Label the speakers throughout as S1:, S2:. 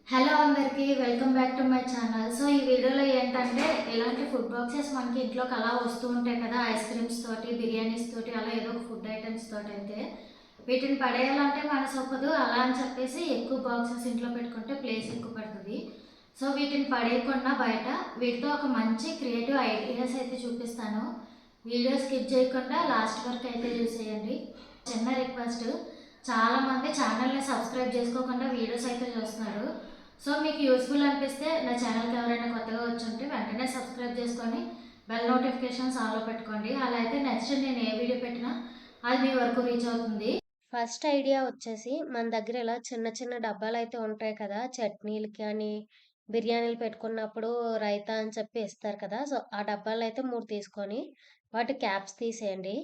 S1: Hello అందరికీ welcome back to my channel. So ఈ వీడియోలో ఏంటంటే ఇలాంటి ఫుడ్ బాక్సెస్ మనకి ఇంట్లోకి అలా వస్తూ ఉంటాయి కదా, ఐస్ క్రీమ్స్ తోటి, బిర్యానీస్ తోటి, అలా ఏదో ఒక ఫుడ్ ఐటమ్స్ తోటి. అయితే వీటిని పడేయాలంటే మనసు ఒప్పదు. అలా అని చెప్పేసి ఎక్కువ బాక్సెస్ ఇంట్లో పెట్టుకుంటే ప్లేస్ ఎక్కువ పడుతుంది. సో వీటిని పడేయకుండా బయట వీటితో ఒక మంచి క్రియేటివ్ ఐడియాస్ అయితే చూపిస్తాను. వీడియో స్కిప్ చేయకుండా లాస్ట్ వరకు అయితే చూసేయండి. చిన్న రిక్వెస్ట్, చాలామంది ఛానల్ని సబ్స్క్రైబ్ చేసుకోకుండా వీడియోస్ అయితే చూస్తున్నారు. సో మీకు యూస్ఫుల్ అనిపిస్తే నా ఛానల్కి ఎవరైనా కొత్తగా వచ్చుంటే వెంటనే సబ్స్క్రైబ్ చేసుకొని బెల్ నోటిఫికేషన్స్ ఆన్లో పెట్టుకోండి. అలా అయితే నెక్స్ట్ నేను ఏ వీడియో పెట్టినా అది మీ వరకు రీచ్ అవుతుంది. ఫస్ట్ ఐడియా వచ్చేసి మన దగ్గర ఇలా చిన్న చిన్న డబ్బాలు అయితే ఉంటాయి కదా, చట్నీలకి అని బిర్యానీలు పెట్టుకున్నప్పుడు రైతా అని చెప్పి ఇస్తారు కదా. సో ఆ డబ్బాలు అయితే 3 తీసుకొని వాటి క్యాప్స్ తీసేయండి.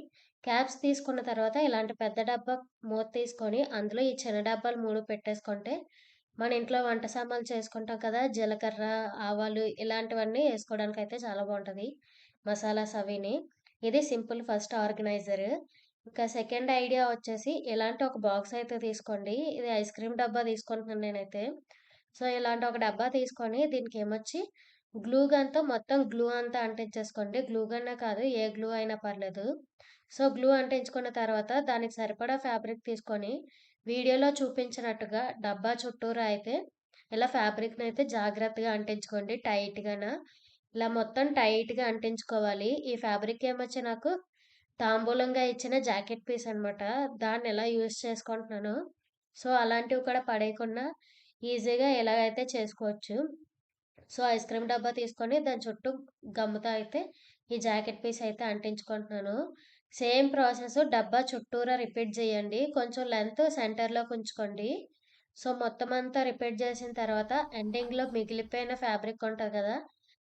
S1: క్యాప్స్ తీసుకున్న తర్వాత ఇలాంటి పెద్ద డబ్బా మూత తీసుకొని అందులో ఈ చిన్న డబ్బాలు 3 పెట్టేసుకుంటే మన ఇంట్లో వంట సామాన్లు చేసుకుంటాం కదా, జీలకర్ర, ఆవాలు ఇలాంటివన్నీ వేసుకోవడానికైతే చాలా బాగుంటుంది. మసాలాస్ అవిని. ఇది సింపుల్ ఫస్ట్ ఆర్గనైజర్. ఇంకా సెకండ్ ఐడియా వచ్చేసి ఇలాంటి ఒక బాక్స్ అయితే తీసుకోండి. ఇది ఐస్ క్రీమ్ డబ్బా తీసుకుంటున్నాను నేనైతే. సో ఇలాంటి ఒక డబ్బా తీసుకొని దీనికి ఏమొచ్చి గ్లూ గన్తో మొత్తం గ్లూ అంతా అంటించేసుకోండి. గ్లూ గన్నే కాదు, ఏ గ్లూ అయినా పర్లేదు. సో గ్లూ అంటించుకున్న తర్వాత దానికి సరిపడా ఫ్యాబ్రిక్ తీసుకొని వీడియోలో చూపించినట్టుగా డబ్బా చుట్టూరా అయితే ఇలా ఫ్యాబ్రిక్‌ని అయితే జాగ్రత్తగా అంటించుకోండి టైట్‌గాన. ఇలా మొత్తం టైట్‌గా అంటించుకోవాలి. ఈ ఫ్యాబ్రిక్ ఏమొచ్చి నాకు తాంబూలంగా ఇచ్చిన జాకెట్ పీస్ అనమాట. దాన్ని ఎలా యూజ్ చేసుకుంటున్నాను. సో అలాంటివి కూడా పడేయకుండా ఈజీగా ఎలాగైతే చేసుకోవచ్చు. సో ఐస్ క్రీమ్ డబ్బా తీసుకొని దాని చుట్టూ గమ్ముతో అయితే ఈ జాకెట్ పీస్ అయితే అంటించుకుంటున్నాను. సేమ్ ప్రాసెస్ డబ్బా చుట్టూరా రిపీట్ చేయండి. కొంచెం లెంత్ సెంటర్‌లోకి ఉంచుకోండి. సో మొత్తం అంతా రిపీట్ చేసిన తర్వాత ఎండింగ్‌లో మిగిలిపోయిన ఫ్యాబ్రిక్ ఉంటది కదా,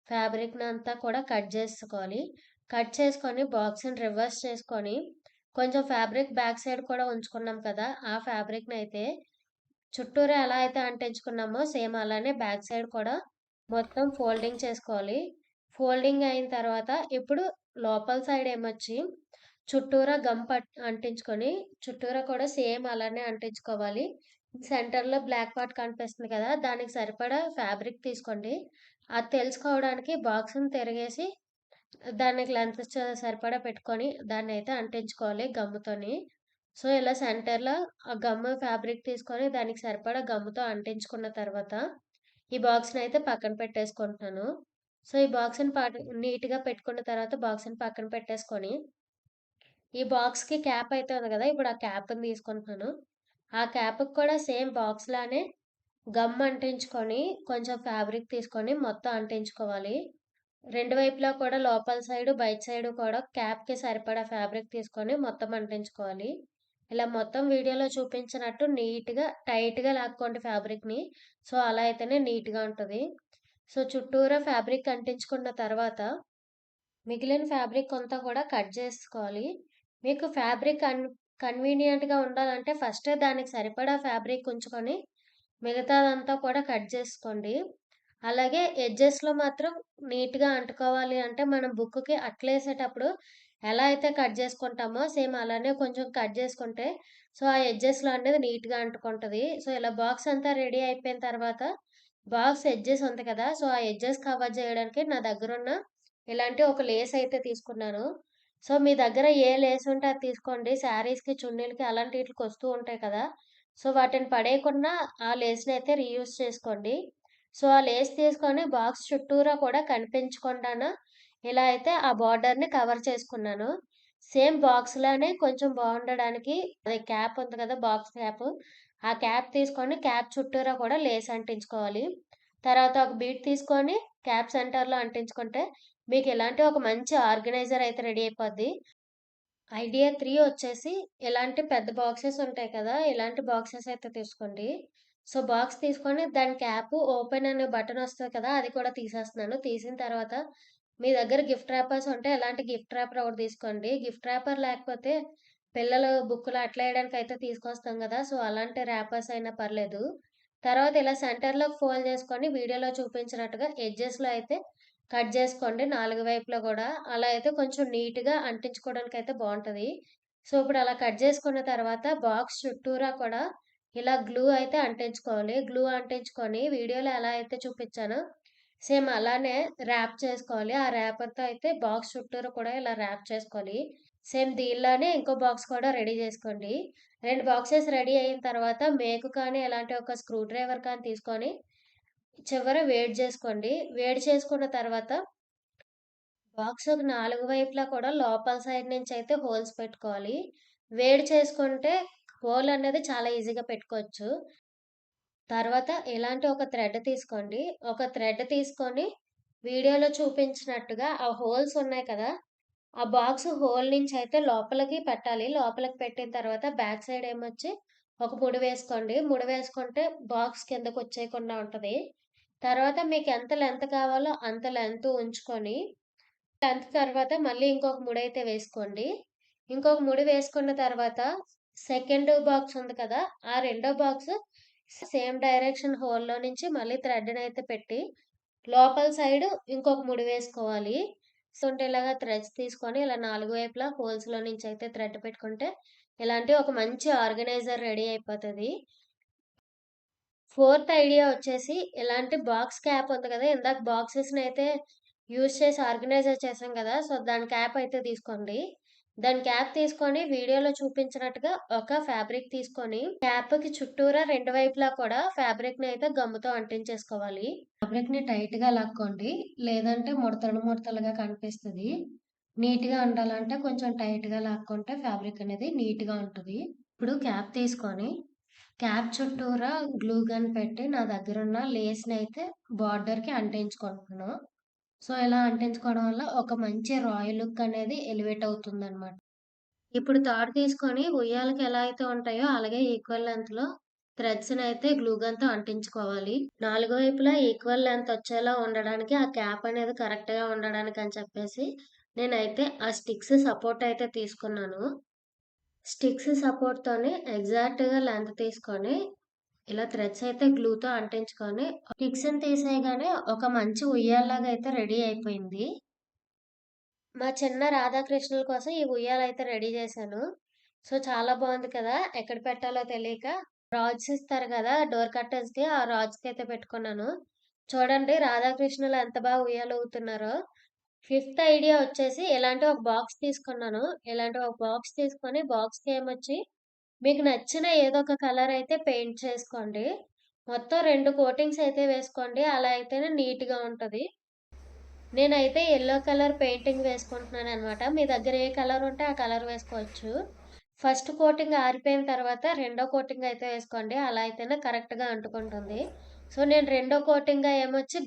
S1: ఫ్యాబ్రిక్‌ని అంతా కూడా కట్ చేసుకోవాలి. కట్ చేసుకొని బాక్స్‌ని రివర్స్ చేసుకొని కొంచెం ఫ్యాబ్రిక్ బ్యాక్ సైడ్ కూడా ఉంచుకున్నాం కదా, ఆ ఫ్యాబ్రిక్‌ని అయితే చుట్టూరా ఎలా అయితే అంటించుకున్నామో సేమ్ అలానే బ్యాక్ సైడ్ కూడా మొత్తం ఫోల్డింగ్ చేసుకోవాలి. ఫోల్డింగ్ అయిన తర్వాత ఇప్పుడు లోపల సైడ్ ఏమొచ్చి చుట్టూరా అంటించుకొని చుట్టూరా కూడా సేమ్ అలానే అంటించుకోవాలి. సెంటర్‌లో బ్లాక్ పార్ట్ కనిపిస్తుంది కదా, దానికి సరిపడా ఫ్యాబ్రిక్ తీసుకోండి. అది తెలుసుకోవడానికి బాక్స్‌ని తిరగేసి దానికి లెంత్ సరిపడా పెట్టుకొని దాన్నయితే అంటించుకోవాలి గమ్ముతోని. సో, ఇలా సెంటర్‌లో ఆ గమ్ము ఫ్యాబ్రిక్ తీసుకొని దానికి సరిపడా గమ్ముతో అంటించుకున్న తర్వాత ఈ బాక్స్‌నయితే పక్కన పెట్టేసుకుంటున్నాను. సో, ఈ బాక్స్‌ని నీట్‌గా పెట్టుకున్న తర్వాత బాక్స్‌ని పక్కన పెట్టేసుకొని, ఈ బాక్స్‌కి క్యాప్ అయితే ఉంది గదా, ఇప్పుడు ఆ క్యాప్‌ని తీసుకుంటున్నాను. ఆ క్యాప్‌కి కూడా సేమ్ బాక్స్‌లానే గమ్ అంటించుకొని, కొంచెం ఫ్యాబ్రిక్ తీసుకొని మొత్తం అంటించుకోవాలి. 2 వైపులా కూడా లోపల సైడు, బయట సైడు కూడా క్యాప్‌కి సరిపడా ఫ్యాబ్రిక్ తీసుకొని మొత్తం అంటించుకోవాలి. ఇలా మొత్తం వీడియోలో చూపించినట్టు నీట్‌గా, టైట్‌గా లాక్కోండి ఫ్యాబ్రిక్‌ని. సో, అలా అయితేనే నీట్‌గా ఉంటది. సో, చుట్టూరా ఫ్యాబ్రిక్ అంటించుకున్న తర్వాత మిగిలిన ఫ్యాబ్రిక్ అంతా కూడా కట్ చేసుకోవాలి. మీకు ఫ్యాబ్రిక్ కన్వీనియంట్‌గా ఉండాలంటే ఫస్టే దానికి సరిపడా ఫ్యాబ్రిక్ ఉంచుకొని మిగతాదంతా కూడా కట్ చేసుకోండి. అలాగే ఎడ్జెస్‌లో మాత్రం నీట్‌గా అంటుకోవాలి అంటే మనం బుక్‌కి అట్లేసేటప్పుడు ఎలా అయితే కట్ చేసుకుంటామో సేమ్ అలానే కొంచెం కట్ చేసుకుంటే సో, ఆ ఎడ్జెస్‌లో అనేది నీట్‌గా అంటుకుంటది. సో, ఇలా బాక్స్ అంతా రెడీ అయిపోయిన తర్వాత బాక్స్ ఎడ్జెస్ ఉంది కదా, సో, ఆ ఎడ్జెస్ కవర్ చేయడానికి నా దగ్గరున్న ఇలాంటి ఒక లేస్ అయితే తీసుకున్నాను. సో, మీ దగ్గర ఏ లేస్ ఉంటే అది తీసుకోండి. శారీస్‌కి, చున్నీలకి అలాంటి ఈటిలకి వస్తూ ఉంటాయి కదా, సో, వాటిని పడేయకుండా ఆ లేస్‌నయితే రీయూజ్ చేసుకోండి. సో, ఆ లేస్ తీసుకొని బాక్స్ చుట్టూరా కూడా కనిపించకుండాన ఇలా అయితే ఆ బోర్డర్‌ని కవర్ చేసుకున్నాను. సేమ్ బాక్స్‌లానే కొంచెం బావుండడానికి అది క్యాప్ ఉంది కదా, బాక్స్ క్యాప్. ఆ క్యాప్ తీసుకొని క్యాప్ చుట్టూరా కూడా లేస్ అంటించుకోవాలి. తర్వాత ఒక బీడ్ తీసుకొని క్యాప్ సెంటర్‌లో అంటించుకుంటే మీకు ఇలాంటి ఒక మంచి ఆర్గనైజర్ అయితే రెడీ అయిపోద్ది. ఐడియా 3 వచ్చేసి ఇలాంటి పెద్ద బాక్సెస్ ఉంటాయి కదా, ఇలాంటి బాక్సెస్ అయితే తీసుకోండి. సో, బాక్స్ తీసుకొని దాని క్యాప్ ఓపెన్ అనే బటన్ వస్తది కదా, అది కూడా తీసేస్తున్నాను. తీసిన తర్వాత మీ దగ్గర గిఫ్ట్ ర్యాపర్స్ ఉంటే ఇలాంటి గిఫ్ట్ ర్యాపర్ ఒకటి తీసుకోండి. గిఫ్ట్ ర్యాపర్ లేకపోతే పిల్లలు బుక్కులు అట్లా వేయడానికి అయితే తీసుకొస్తాం కదా, సో, అలాంటి ర్యాపర్స్ అయినా పర్లేదు. తర్వాత ఇలా సెంటర్‌లోకి ఫోల్డ్ చేసుకొని వీడియోలో చూపించినట్టుగా ఎడ్జెస్‌లో అయితే కట్ జేసుకోండి 4 వైపులా గూడా. అలా అయితే కొంచెం నీట్‌గా అంటించుకోవడానికైతే బావుంటది. సో, ఇప్పుడు అలా కట్ జేసుకున్న తర్వాత బాక్స్ చుట్టూరా కూడా
S2: ఇలా గ్లూ అయితే అంటించుకోవాలి. గ్లూ అంటించుకొని వీడియోలో ఎలా అయితే చూపించానో సేమ్ అలానే ర్యాప్ చేసుకోవాలి. ఆ ర్యాపర్‌తో అయితే బాక్స్ చుట్టూరు కూడా ఇలా ర్యాప్ చేసుకోవాలి. సేమ్ దీనిలానే ఇంకో బాక్స్ కూడా రెడీ చేసుకోండి. 2 బాక్సెస్ రెడీ అయిన తర్వాత మేకు కానీ ఎలాంటి ఒక స్క్రూ డ్రైవర్ కానీ తీసుకొని చివర వేడి చేసుకోండి. వేడి చేసుకున్న తర్వాత బాక్స్‌కి 4 వైపులా కూడా లోపల సైడ్ నుంచి అయితే హోల్స్ పెట్టుకోవాలి. వేడి చేసుకుంటే హోల్ అనేది చాలా ఈజీగా పెట్టుకోవచ్చు. తర్వాత ఇలాంటి ఒక థ్రెడ్ తీసుకోండి. ఒక థ్రెడ్ తీసుకొని వీడియోలో చూపించినట్టుగా ఆ హోల్స్ ఉన్నాయి కదా! ఆ బాక్స్ హోల్ నుంచి అయితే లోపలికి పెట్టాలి. లోపలికి పెట్టిన తర్వాత బ్యాక్ సైడ్ ఏమొచ్చి ఒక ముడి వేసుకోండి. ముడి వేసుకుంటే బాక్స్ కిందకొచ్చేయకుండా ఉంటది. తర్వాత మీకు ఎంత లెంత్ కావాలో అంత లెంత్ ఉంచుకొని తర్వాత మళ్ళీ ఇంకొక ముడైతే వేసుకోండి. ఇంకొక ముడి వేసుకున్న తర్వాత సెకండ్ బాక్స్ ఉంది కదా! ఆ రెండో బాక్స్ సేమ్ డైరెక్షన్ హోల్‌లో నుంచి మళ్ళీ థ్రెడ్‌నయితే పెట్టి లోపల సైడ్ ఇంకొక ముడి వేసుకోవాలి. సో, అంటే ఇలాగా థ్రెడ్స్ తీసుకొని ఇలా 4 వైపులా హోల్స్‌లో నుంచి అయితే థ్రెడ్ పెట్టుకుంటే ఇలాంటి ఒక మంచి ఆర్గనైజర్ రెడీ అయిపోతది. ఫోర్త్ ఐడియా వచ్చేసి ఇలాంటి బాక్స్ క్యాప్ ఉంది కదా! ఇందాక బాక్సెస్‌నయితే యూజ్ చేసి ఆర్గనైజర్ చేసాం కదా! సో, దాని క్యాప్ అయితే తీసుకోండి. దాని క్యాప్ తీసుకొని వీడియోలో చూపించినట్టుగా ఒక ఫ్యాబ్రిక్ తీసుకొని క్యాప్‌కి చుట్టూరా 2 వైపులా కూడా ఫ్యాబ్రిక్‌ని అయితే గమ్‌తో అంటించేసుకోవాలి. ఫ్యాబ్రిక్‌ని టైట్‌గా లాక్కోండి. లేదంటే ముడతలు ముడతలుగా కనిపిస్తది. నీట్‌గా ఉండాలంటే కొంచెం టైట్‌గా లాక్కుంటే ఫ్యాబ్రిక్ అనేది నీట్‌గా ఉంటది. ఇప్పుడు క్యాప్ తీసుకొని క్యాప్ చుట్టూరా గ్లూ గన్ పెట్టి నా దగ్గరున్న లేస్‌నయితే బార్డర్‌కి అంటించుకుంటున్నాను. సో, ఇలా అంటించుకోవడం వల్ల ఒక మంచి రాయల్ లుక్ అనేది ఎలివేట్ అవుతుందనమాట. ఇప్పుడు తాడు తీసుకొని ఉయ్యాలకి ఎలా అయితే ఉంటాయో అలాగే ఈక్వల్ లెంగ్త్‌లో థ్రెడ్స్‌నయితే గ్లూ గన్‌తో అంటించుకోవాలి. 4 వైపులా ఈక్వల్ లెంగ్త్ వచ్చేలా ఉండడానికి ఆ క్యాప్ అనేది కరెక్ట్‌గా ఉండడానికి అని చెప్పేసి నేనైతే ఆ స్టిక్స్ సపోర్ట్ అయితే తీసుకున్నాను. స్టిక్స్ సపోర్ట్‌తోని ఎగ్జాక్ట్‌గా లెంత్ తీసుకొని ఇలా థ్రెడ్స్ అయితే గ్లూతో అంటించుకొని స్టిక్స్‌ని తీసేయగానే ఒక మంచి ఉయ్యాలలాగా అయితే రెడీ అయిపోయింది. మా చిన్న రాధాకృష్ణుల కోసం ఈ ఉయ్యాలైతే రెడీ చేశాను. సో, చాలా బావుంది కదా! ఎక్కడ పెట్టాలో తెలియక రాడ్స్ ఇస్తారు కదా! డోర్ కర్టెన్స్‌కి ఆ రాడ్స్‌కైతే పెట్టుకున్నాను. చూడండి రాధాకృష్ణులు ఎంత బాగా ఉయ్యాలూగుతున్నారో. ఫిఫ్త్ ఐడియా వచ్చేసి ఇలాంటి ఒక బాక్స్ తీసుకున్నాను. ఇలాంటి ఒక బాక్స్ తీసుకొని బాక్స్‌కి ఏమొచ్చి మీకు నచ్చిన ఏదో ఒక కలర్ అయితే పెయింట్ చేసుకోండి. మొత్తం 2 కోటింగ్స్ అయితే వేసుకోండి. అలా అయితేనే నీట్‌గా ఉంటది. నేనైతే యెల్లో కలర్ పెయింటింగ్ వేసుకుంటున్నాననమాట. మీ దగ్గర ఏ కలర్ ఉంటే ఆ కలర్ వేసుకోవచ్చు. ఫస్ట్ కోటింగ్ ఆరిపోయిన తర్వాత రెండో కోటింగ్ అయితే వేసుకోండి. అలా అయితేనే కరెక్ట్‌గా అంటుకుంటుంది. సో, నేను రెండో కోటింగ్‌గా ఏమొచ్చి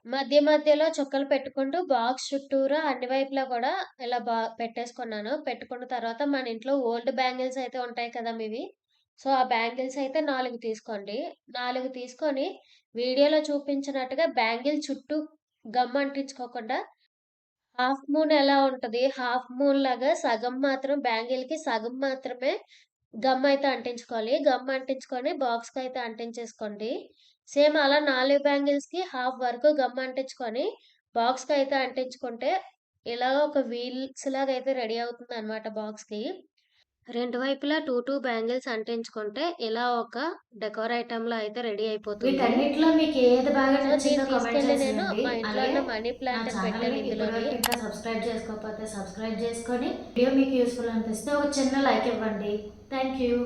S2: మధ్య మధ్యలో చుక్కలు పెట్టుకుంటూ బాక్స్ చుట్టూరా అన్ని వైపులా కూడా ఇలా పెట్టేసుకున్నాను. పెట్టుకున్న తర్వాత మన ఇంట్లో ఓల్డ్ బ్యాంగిల్స్ అయితే ఉంటాయి కదా మీవి. సో, ఆ బ్యాంగిల్స్ అయితే 4 తీసుకోండి. 4 తీసుకొని వీడియోలో చూపించినట్టుగా బ్యాంగిల్ చుట్టూ గమ్ అంటించుకోకుండా హాఫ్ మూన్ ఎలా ఉంటది? హాఫ్ మూన్ లాగా సగం మాత్రం బ్యాంగిల్‌కి సగం మాత్రమే గమ్ అయితే అంటించుకోవాలి. గమ్ అంటించుకొని బాక్స్‌కైతే అంటించేసుకోండి. సేమ్ అలా 4 బ్యాంగిల్స్‌కి హాఫ్ వరకు గమ్ అంటించుకొని బాక్స్‌కైతే అంటించుకుంటే ఇలాగ ఒక వీల్స్ లాగా అయితే రెడీ అవుతుందనమాట బాక్స్‌కి. రెండు వైపులా 2 బ్యాంగిల్స్ అంటించుకుంటే ఇలా ఒక డెకోర్ ఐటెమ్‌లా అయితే రెడీ అయిపోతుంది.
S1: వీటన్నిటిలో మీకు ఏది బాగా
S2: సో,
S1: నచ్చిందో
S2: దీన్ని
S1: కామెంట్
S2: తీసుకెళ్ళి నేను
S1: చేసేయండి.
S2: మా ఇంట్లో
S1: అలాగే
S2: ఉన్న మనీ
S1: నా
S2: ప్లాంట్‌ని పెట్టాను
S1: ఛానల్‌ని
S2: ఇందులోని.
S1: ఇప్పటివరకు ఇంకా సబ్స్క్రైబ్ చేసుకోకపోతే సబ్స్క్రైబ్ చేసుకొని వీడియో మీకు యూస్ఫుల్ అనిపిస్తే ఒక చిన్న లైక్ ఇవ్వండి. Thank you.